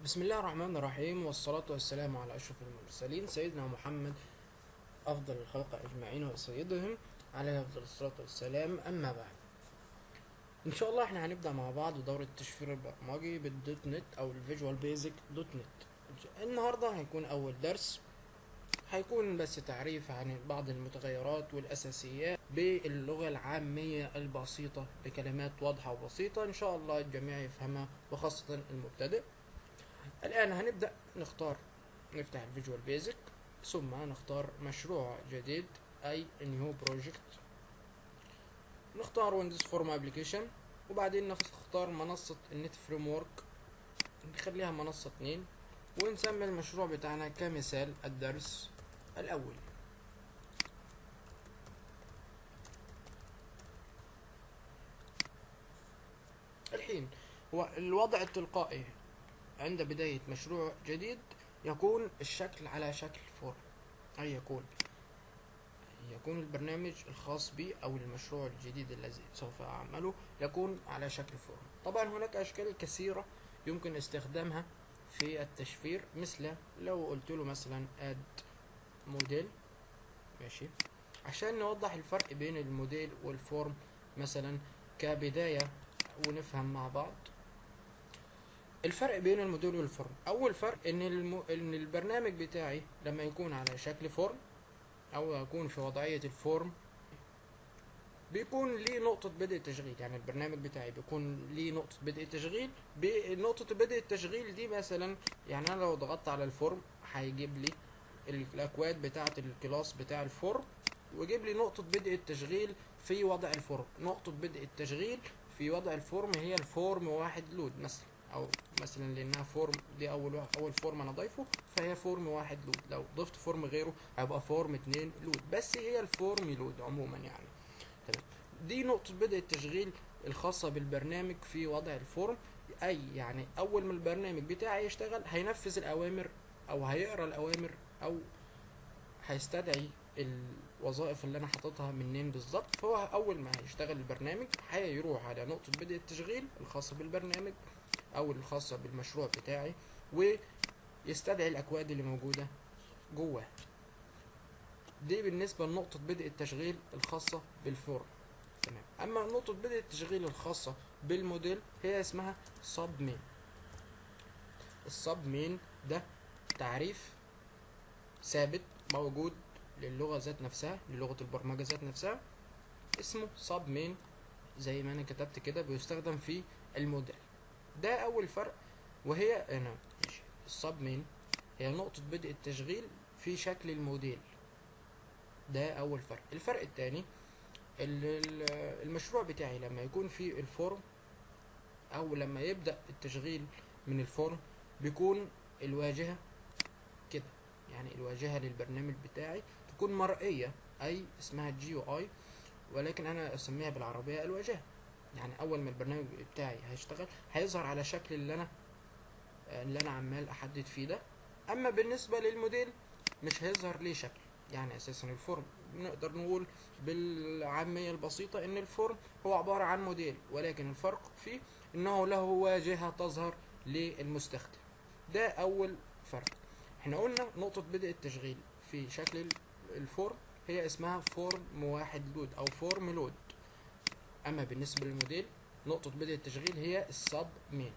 بسم الله الرحمن الرحيم، والصلاة والسلام على أشرف المرسلين سيدنا محمد أفضل الخلق أجمعين وسيدهم عليه أفضل الصلاة والسلام. أما بعد، إن شاء الله إحنا هنبدأ مع بعض دورة التشفير البرمجي بالدوت نت أو الفيجوال بيزك دوت نت. النهاردة هيكون أول درس، هيكون بس تعريف عن بعض المتغيرات والأساسيات باللغة العامية البسيطة بكلمات واضحة وبسيطة إن شاء الله الجميع يفهمها وخاصة المبتدئ. الآن هنبدأ نفتح الفيجوال بيزك، ثم نختار مشروع جديد أي نيو بروجكت، نختار ويندوز فورم ابلكيشن، وبعدين نختار منصة النت فريم ورك، نخليها منصة 2، ونسمي المشروع بتاعنا كمثال الدرس الأول. الحين هو الوضع التلقائي عند بداية مشروع جديد يكون الشكل على شكل فورم، أي يكون البرنامج الخاص بي أو المشروع الجديد الذي سوف أعمله يكون على شكل فورم. طبعا هناك أشكال كثيرة يمكن استخدامها في التشفير، مثل لو قلت له مثلا اد موديل، ماشي، عشان نوضح الفرق بين الموديل والفورم مثلا كبداية ونفهم مع بعض الفرق بين الموديل والفورم. أول فرق إن البرنامج بتاعي لما يكون على شكل فورم أو يكون في وضعية الفورم بيكون ليه نقطة بدء تشغيل، يعني البرنامج بتاعي بيكون ليه نقطة بدء تشغيل. بنقطة بدء التشغيل دي مثلا، يعني أنا لو ضغطت على الفورم هيجيب لي الأكواد بتاعة الكلاس بتاع الفورم، ويجيب لي نقطة بدء التشغيل في وضع الفورم. نقطة بدء التشغيل في وضع الفورم هي الفورم واحد لود مثلا، أو مثلا لأنها فورم دي أول فورم أنا ضايفه، فهي فورم واحد لود. لو ضفت فورم غيره هيبقى فورم اتنين لود، بس هي الفورم لود عموما يعني. تمام، دي نقطة بدء التشغيل الخاصة بالبرنامج في وضع الفورم. أي يعني أول ما البرنامج بتاعي يشتغل هينفذ الأوامر أو هيقرأ الأوامر أو هيستدعي الوظائف اللي أنا حاططها منين بالظبط. فهو أول ما هيشتغل البرنامج هيروح على نقطة بدء التشغيل الخاصة بالبرنامج أو الخاصة بالمشروع بتاعي، ويستدعي الأكواد اللي موجودة جواه. دي بالنسبة لنقطة بدء التشغيل الخاصة بالفورم. تمام، اما نقطة بدء التشغيل الخاصة بالموديل هي اسمها سب مين. السب مين ده تعريف ثابت موجود للغة ذات نفسها، للغة البرمجة ذات نفسها، اسمه سب مين زي ما انا كتبت كده، بيستخدم في الموديل. ده اول فرق، وهي هنا ماشي. السب مين هي نقطة بدء التشغيل في شكل الموديل، ده اول فرق. الفرق الثاني، المشروع بتاعي لما يكون في الفورم او لما يبدأ التشغيل من الفورم بيكون الواجهة كده، يعني الواجهة للبرنامج بتاعي تكون مرئية، اي اسمها جي يو اي، ولكن انا اسميها بالعربية الواجهة. يعني اول ما البرنامج بتاعي هيشتغل هيظهر على شكل اللي انا عمال احدد فيه ده. اما بالنسبة للموديل مش هيظهر ليه شكل، يعني اساسا الفورم نقدر نقول بالعامية البسيطة ان الفورم هو عبارة عن موديل، ولكن الفرق فيه انه له واجهة تظهر للمستخدم. ده اول فرق. احنا قلنا نقطة بدء التشغيل في شكل الفورم هي اسمها فورم واحد لود او فورم لود. اما بالنسبة للموديل نقطة بدء التشغيل هي السب مين.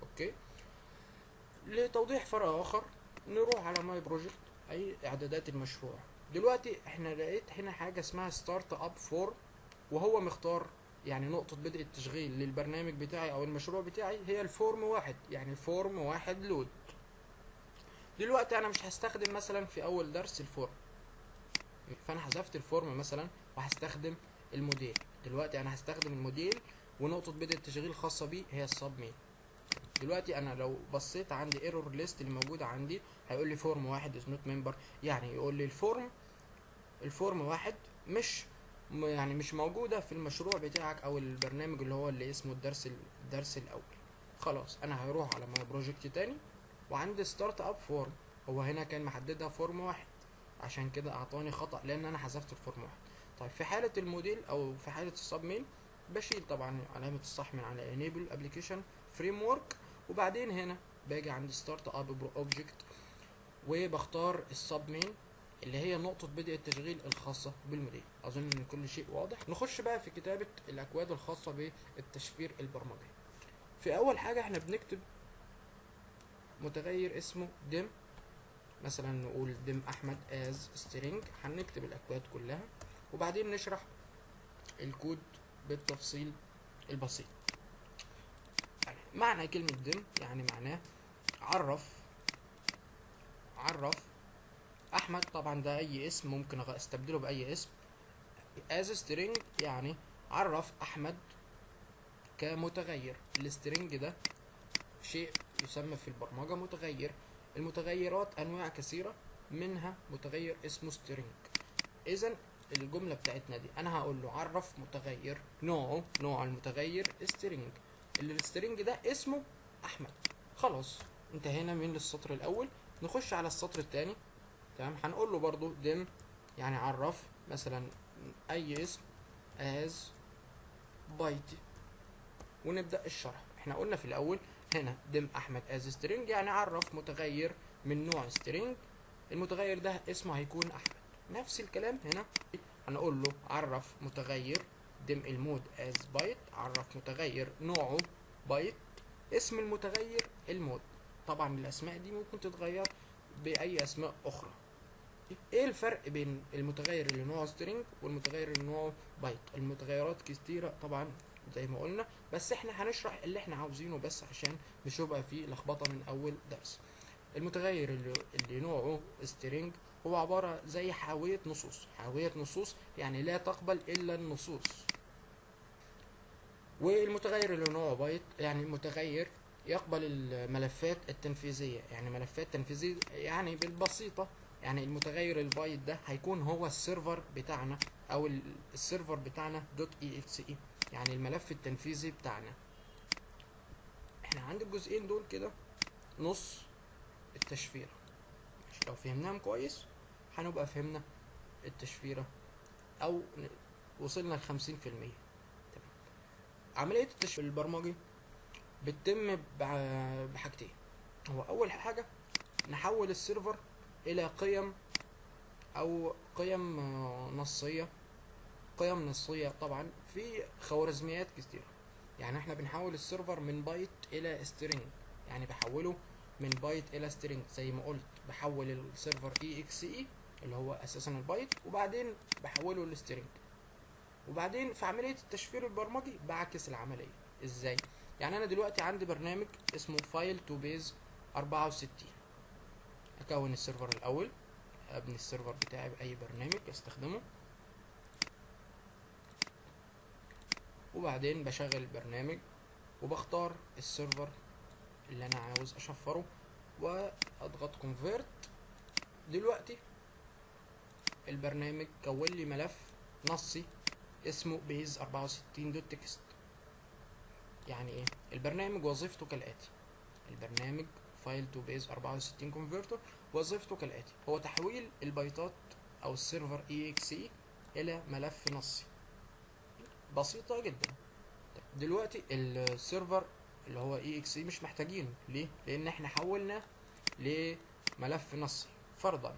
اوكي، لتوضيح فرق اخر نروح على ماي بروجكت اي اعدادات المشروع. دلوقتي احنا لقيت هنا حاجه اسمها ستارت اب فور، وهو مختار يعني نقطه بدء التشغيل للبرنامج بتاعي او المشروع بتاعي هي الفورم واحد، يعني فورم واحد لود. دلوقتي انا مش هستخدم مثلا في اول درس الفورم، فانا حذفت الفورم مثلا وهستخدم الموديل. دلوقتي انا هستخدم الموديل ونقطه بدء التشغيل الخاصه بيه هي السب مين. دلوقتي انا لو بصيت عندي ايرور ليست اللي موجوده عندي هيقول لي فورم واحد از نوت ممبر، يعني يقول لي الفورم واحد يعني مش موجوده في المشروع بتاعك او البرنامج اللي هو اللي اسمه الدرس الاول. خلاص انا هروح على ماي بروجكت تاني، وعندي ستارت اب فورم، هو هنا كان محددها فورم واحد، عشان كده اعطاني خطأ لان انا حذفت الفورم واحد. طيب في حالة الموديل او في حالة السب مين بشيل طبعا علامة الصح من على enable application framework، وبعدين هنا باجي عند ستارت اب اوبجكت وبختار السب مين اللي هي نقطة بدء التشغيل الخاصة بالموديل. أظن إن كل شيء واضح. نخش بقى في كتابة الأكواد الخاصة بالتشفير البرمجي. في أول حاجة إحنا بنكتب متغير اسمه dim، مثلا نقول dim أحمد as string. هنكتب الأكواد كلها وبعدين نشرح الكود بالتفصيل البسيط. يعني معنى كلمة dim يعني معناه عرف احمد، طبعا ده اي اسم ممكن استبدله باي اسم. as string يعني عرف احمد كمتغير. السترنج ده شيء يسمى في البرمجة متغير. المتغيرات انواع كثيرة، منها متغير اسمه string. اذا الجملة بتاعتنا دي انا هقول له عرف متغير نوع المتغير string. السترنج ده اسمه احمد. خلاص انتهينا من السطر الاول. نخش على السطر الثاني. تمام، هنقول له برضو dim يعني عرف مثلا اي اسم as byte ونبدأ الشرح. احنا قلنا في الاول هنا dim احمد as string يعني عرف متغير من نوع string. المتغير ده اسمه هيكون احمد. نفس الكلام هنا هنقول له عرف متغير dim المود as byte، عرف متغير نوعه byte، اسم المتغير المود. طبعا الاسماء دي ممكن تتغير باي اسماء اخرى. ايه الفرق بين المتغير اللي نوعه string والمتغير اللي نوعه byte؟ المتغيرات كتيرة طبعا زي ما قلنا، بس احنا هنشرح اللي احنا عاوزينه بس عشان مش هيبقى فيه لخبطة من اول درس. المتغير اللي نوعه string هو عبارة زي حاوية نصوص يعني لا تقبل الا النصوص. والمتغير اللي نوعه بايت يعني متغير يقبل الملفات التنفيذية. يعني ملفات تنفيذية يعني بالبسيطة يعني المتغير البايت ده هيكون هو السيرفر بتاعنا او السيرفر بتاعنا .exe، يعني الملف التنفيذي بتاعنا. احنا عند الجزئين دول كده نص التشفيرة. لو فهمناهم كويس هنبقى فهمنا التشفيرة او وصلنا ل50%. عملية التشفير البرمجي بتتم بحاجتين. هو اول حاجة نحول السيرفر الى قيم او قيم نصية. قيم نصية طبعا في خوارزميات كتير. يعني احنا بنحول السيرفر من بايت الى سترينج، يعني بحوله من بايت الى سترينج. زي ما قلت بحول السيرفر exe اللي هو اساسا البايت وبعدين بحوله لسترينج. وبعدين في عملية التشفير البرمجي بعكس العملية. ازاي؟ يعني انا دلوقتي عندي برنامج اسمه فايل تو بيز 64. اكون السيرفر الاول، ابني السيرفر بتاعي باي برنامج استخدمه، وبعدين بشغل البرنامج وبختار السيرفر اللي انا عاوز اشفره واضغط كونفيرت. دلوقتي البرنامج كون لي ملف نصي اسمه بيز 64 دوت تكست. يعني ايه؟ البرنامج وظيفته كالاتي. البرنامج فايل تو بيز 64 كونفرتر وظيفته كالاتي: هو تحويل البايتات او السيرفر exe الى ملف نصي. بسيطة جدا. دلوقتي السيرفر اللي هو exe مش محتاجينه. ليه؟ لان احنا حولنا لملف نصي. فرضا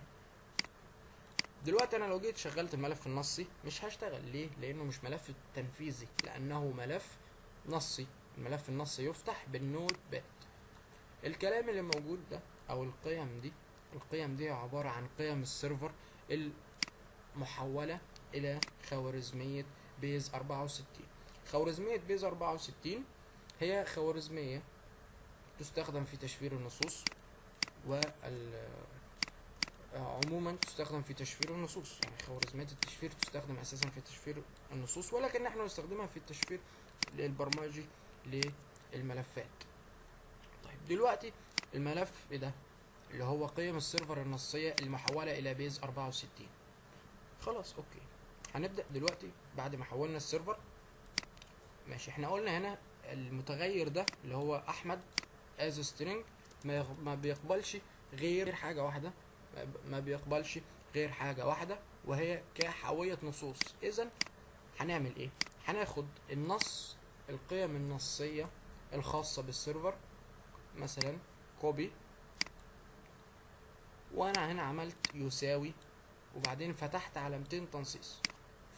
دلوقتي انا لو جيت شغلت الملف النصي مش هشتغل. ليه؟ لانه مش ملف تنفيذي، لانه ملف نصي. الملف النصي يفتح بالنوت باد. الكلام اللي موجود ده او القيم دي عبارة عن قيم السيرفر المحولة الى خوارزمية بيز 64. خوارزمية بيز 64 هي خوارزمية تستخدم في تشفير النصوص، عموما تستخدم في تشفير النصوص. يعني خوارزميات التشفير تستخدم اساسا في تشفير النصوص، ولكن نحن نستخدمها في التشفير البرمجي للملفات. طيب دلوقتي الملف ده اللي هو قيم السيرفر النصية المحولة الى بيز 64. خلاص اوكي. هنبدأ دلوقتي بعد ما حولنا السيرفر. ماشي، احنا قلنا هنا المتغير ده اللي هو احمد as string ما بيقبلش غير حاجة واحدة. وهي كحاوية نصوص. اذا هنعمل ايه؟ هناخد القيم النصية الخاصة بالسيرفر، مثلا كوبي، وانا هنا عملت يساوي، وبعدين فتحت علامتين تنصيص،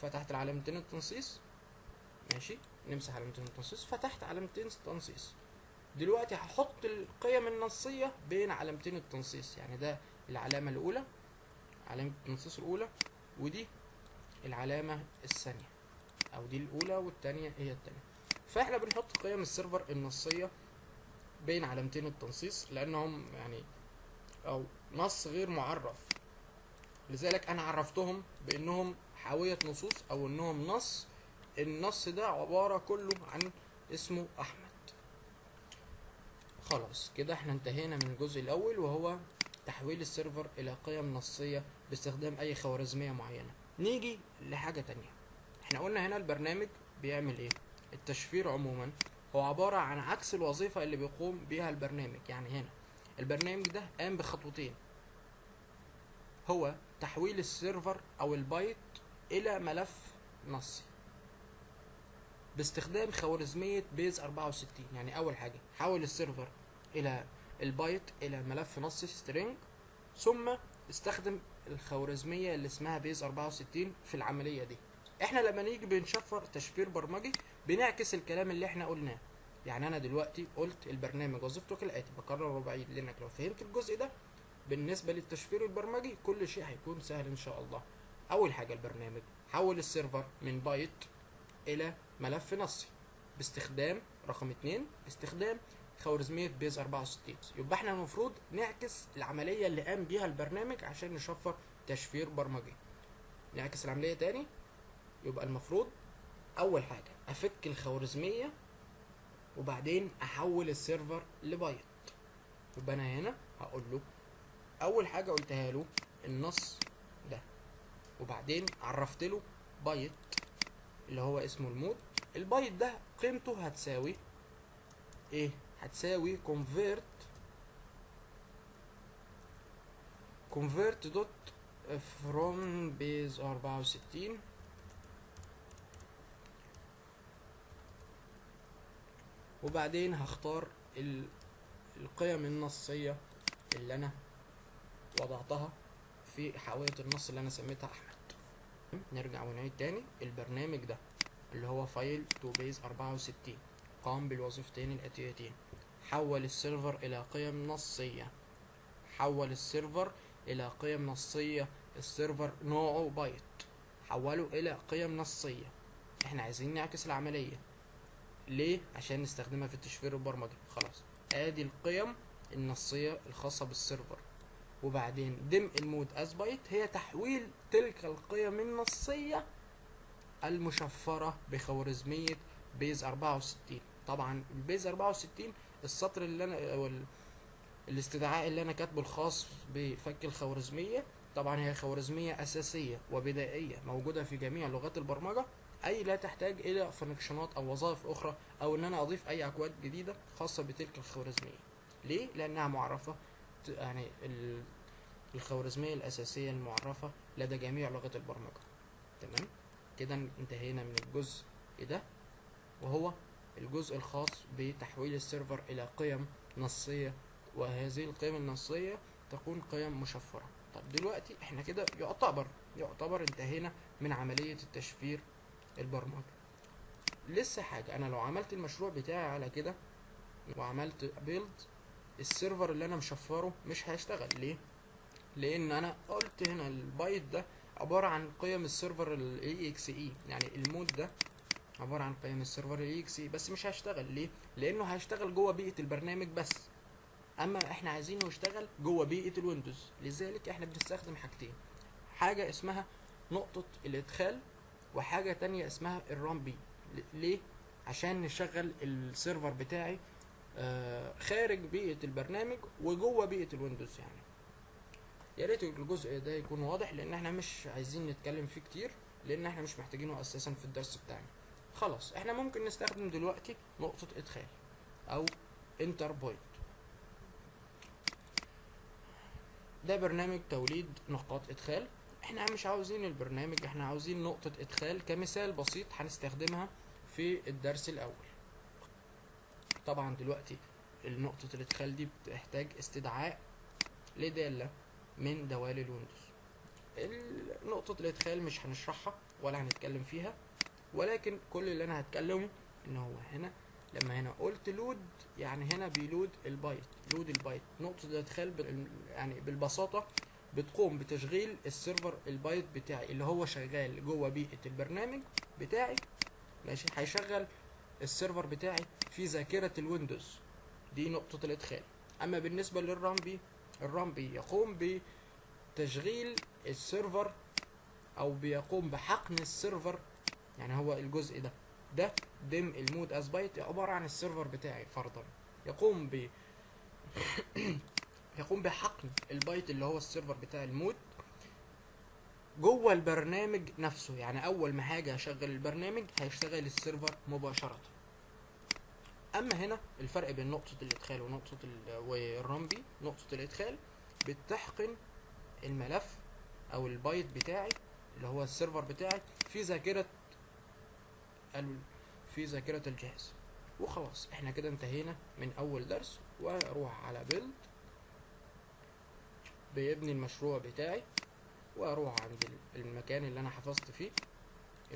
فتحت العلامتين التنصيص، ماشي، نمسح علامتين التنصيص، فتحت علامتين تنصيص. دلوقتي هحط القيم النصية بين علامتين التنصيص، يعني ده العلامة الأولى، علامة التنصيص الأولى، ودي العلامة الثانية، أو دي الأولى والتانية هي التانية. فاحنا بنحط قيم السيرفر النصية بين علامتين التنصيص لأنهم يعني أو نص غير معرف، لذلك أنا عرفتهم بأنهم حاوية نصوص أو أنهم نص. النص ده عبارة كله عن اسمه أحمد. خلاص كده احنا انتهينا من الجزء الأول، وهو تحويل السيرفر إلى قيم نصية باستخدام أي خوارزمية معينة. نيجي لحاجة تانية. احنا قلنا هنا البرنامج بيعمل ايه؟ التشفير عموما هو عبارة عن عكس الوظيفة اللي بيقوم بيها البرنامج. يعني هنا البرنامج ده قام بخطوتين، هو تحويل السيرفر او البايت الى ملف نصي باستخدام خوارزمية بيز 64. يعني اول حاجة حول السيرفر الى البايت الى ملف نصي سترينج، ثم استخدم الخوارزمية اللي اسمها بيز 64 في العملية دي. احنا لما نيجي بنشفر تشفير برمجي بنعكس الكلام اللي احنا قلناه. يعني انا دلوقتي قلت البرنامج وظيفته كالاتي، بكرر وبعيد لانك لو فهمت الجزء ده بالنسبة للتشفير البرمجي كل شيء هيكون سهل ان شاء الله. اول حاجة البرنامج حول السيرفر من بايت الى ملف نصي باستخدام رقم 2 باستخدام خوارزمية بيز 64. يبقى احنا المفروض نعكس العملية اللي قام بيها البرنامج عشان نشفر تشفير برمجي. نعكس العملية تاني. يبقى المفروض اول حاجة افك الخوارزمية وبعدين احول السيرفر لبايت. يبقى انا هنا هقول له اول حاجة قلتها له النص ده، وبعدين عرفت له بايت اللي هو اسمه المود. البايت ده قيمته هتساوي ايه؟ هتساوي convert دوت from base 64 وبعدين هختار القيم النصية اللي انا وضعتها في حاوية النص اللي انا سميتها احمد. نرجع ونعيد تاني. البرنامج ده اللي هو فايل تو بيز 64 قام بالوظيفتين الاتيتين: حول السيرفر الى قيم نصية، حول السيرفر الى قيم نصية، السيرفر نوعه بايت حوله الى قيم نصية. احنا عايزين نعكس العملية ليه؟ عشان نستخدمها في التشفير البرمجي. خلاص ادي القيم النصية الخاصة بالسيرفر، وبعدين دم المود از بايت هي تحويل تلك القيم النصية المشفرة بخوارزمية بيز 64. طبعا البيز 64 السطر اللي انا او الاستدعاء اللي انا كاتبه الخاص بفك الخوارزمية، طبعا هي خوارزمية اساسية وبدائية موجودة في جميع لغات البرمجة، اي لا تحتاج الى فانكشنات او وظائف اخرى او ان انا اضيف اي اكواد جديدة خاصة بتلك الخوارزمية. ليه؟ لانها معرفة، يعني الخوارزمية الاساسية المعرفة لدى جميع لغات البرمجة. تمام كده انتهينا من الجزء ده، وهو الجزء الخاص بتحويل السيرفر الى قيم نصية، وهذه القيم النصية تكون قيم مشفرة. طب دلوقتي احنا كده يعتبر انتهينا من عملية التشفير البرمجي. لسه حاجة، انا لو عملت المشروع بتاعي على كده وعملت بيلد، السيرفر اللي انا مشفره مش هيشتغل. ليه؟ لان انا قلت هنا البايت ده عبارة عن قيم السيرفر ال EXE، يعني المود ده عبارة عن قيم السيرفر ال EXE، بس مش هيشتغل. ليه؟ لانه هيشتغل جوه بيئة البرنامج بس، اما احنا عايزينه يشتغل جوه بيئة الويندوز. لذلك احنا بنستخدم حاجتين: حاجة اسمها نقطة الادخال، وحاجة تانية اسمها الران بي. ليه؟ عشان نشغل السيرفر بتاعي خارج بيئة البرنامج وجوه بيئة الويندوز. يعني يا ريت الجزء ده يكون واضح، لان احنا مش عايزين نتكلم فيه كتير لان احنا مش محتاجينه اساسا في الدرس بتاعنا. خلاص احنا ممكن نستخدم دلوقتي نقطة ادخال او انتر بوينت. ده برنامج توليد نقاط ادخال. احنا مش عاوزين البرنامج، احنا عاوزين نقطة ادخال كمثال بسيط هنستخدمها في الدرس الاول. طبعا دلوقتي نقطة الادخال دي بتحتاج استدعاء لدالة من دوال الويندوز. نقطة الادخال مش هنشرحها ولا هنتكلم فيها، ولكن كل اللي انا هتكلمه ان هو هنا لما هنا قلت لود، يعني هنا بيلود البايت، لود البايت. نقطة الادخال يعني بالبساطة بتقوم بتشغيل السيرفر البايت بتاعي اللي هو شغال جوه بيئة البرنامج بتاعي، ماشي، هيشغل السيرفر بتاعي في ذاكرة الويندوز، دي نقطة الادخال. اما بالنسبة للرامبي، الرامبي يقوم بتشغيل السيرفر او بيقوم بحقن السيرفر، يعني هو الجزء ده دم المود از بايت عبارة عن السيرفر بتاعي فرضا، يقوم بحقن البايت اللي هو السيرفر بتاع المود جوه البرنامج نفسه. يعني اول ما هاجي اشغل البرنامج هيشتغل السيرفر مباشرة. اما هنا الفرق بين نقطة الادخال والرامبي، نقطة الادخال بتحقن الملف او البايت بتاعي اللي هو السيرفر بتاعي في ذاكرة الجهاز. وخلاص احنا كده انتهينا من اول درس. واروح على بيلد، بيبني المشروع بتاعي، واروح عند المكان اللي انا حفظت فيه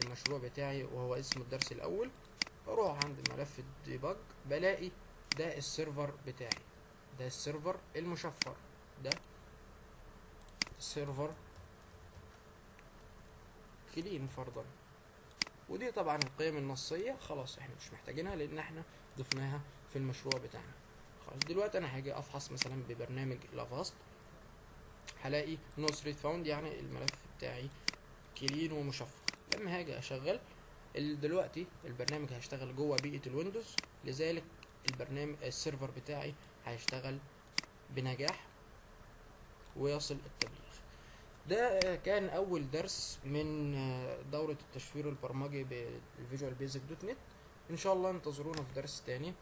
المشروع بتاعي وهو اسم الدرس الاول، اروح عند ملف الديباج، بلاقي ده السيرفر بتاعي، ده السيرفر المشفر، ده سيرفر كلين فرضا. ودي طبعا القيم النصية خلاص احنا مش محتاجينها لان احنا ضفناها في المشروع بتاعنا. خلاص دلوقتي انا هاجي افحص مثلا ببرنامج لافاست، هلاقي نو ثريد فاوند، يعني الملف بتاعي كلين ومشفر. لما هاجي اشغل دلوقتي البرنامج هيشتغل جوه بيئة الويندوز، لذلك السيرفر بتاعي هيشتغل بنجاح ويصل التبليغ. ده كان اول درس من دورة التشفير البرمجي بالفيجوال بيزك دوت نت. ان شاء الله انتظرونا في درس تاني.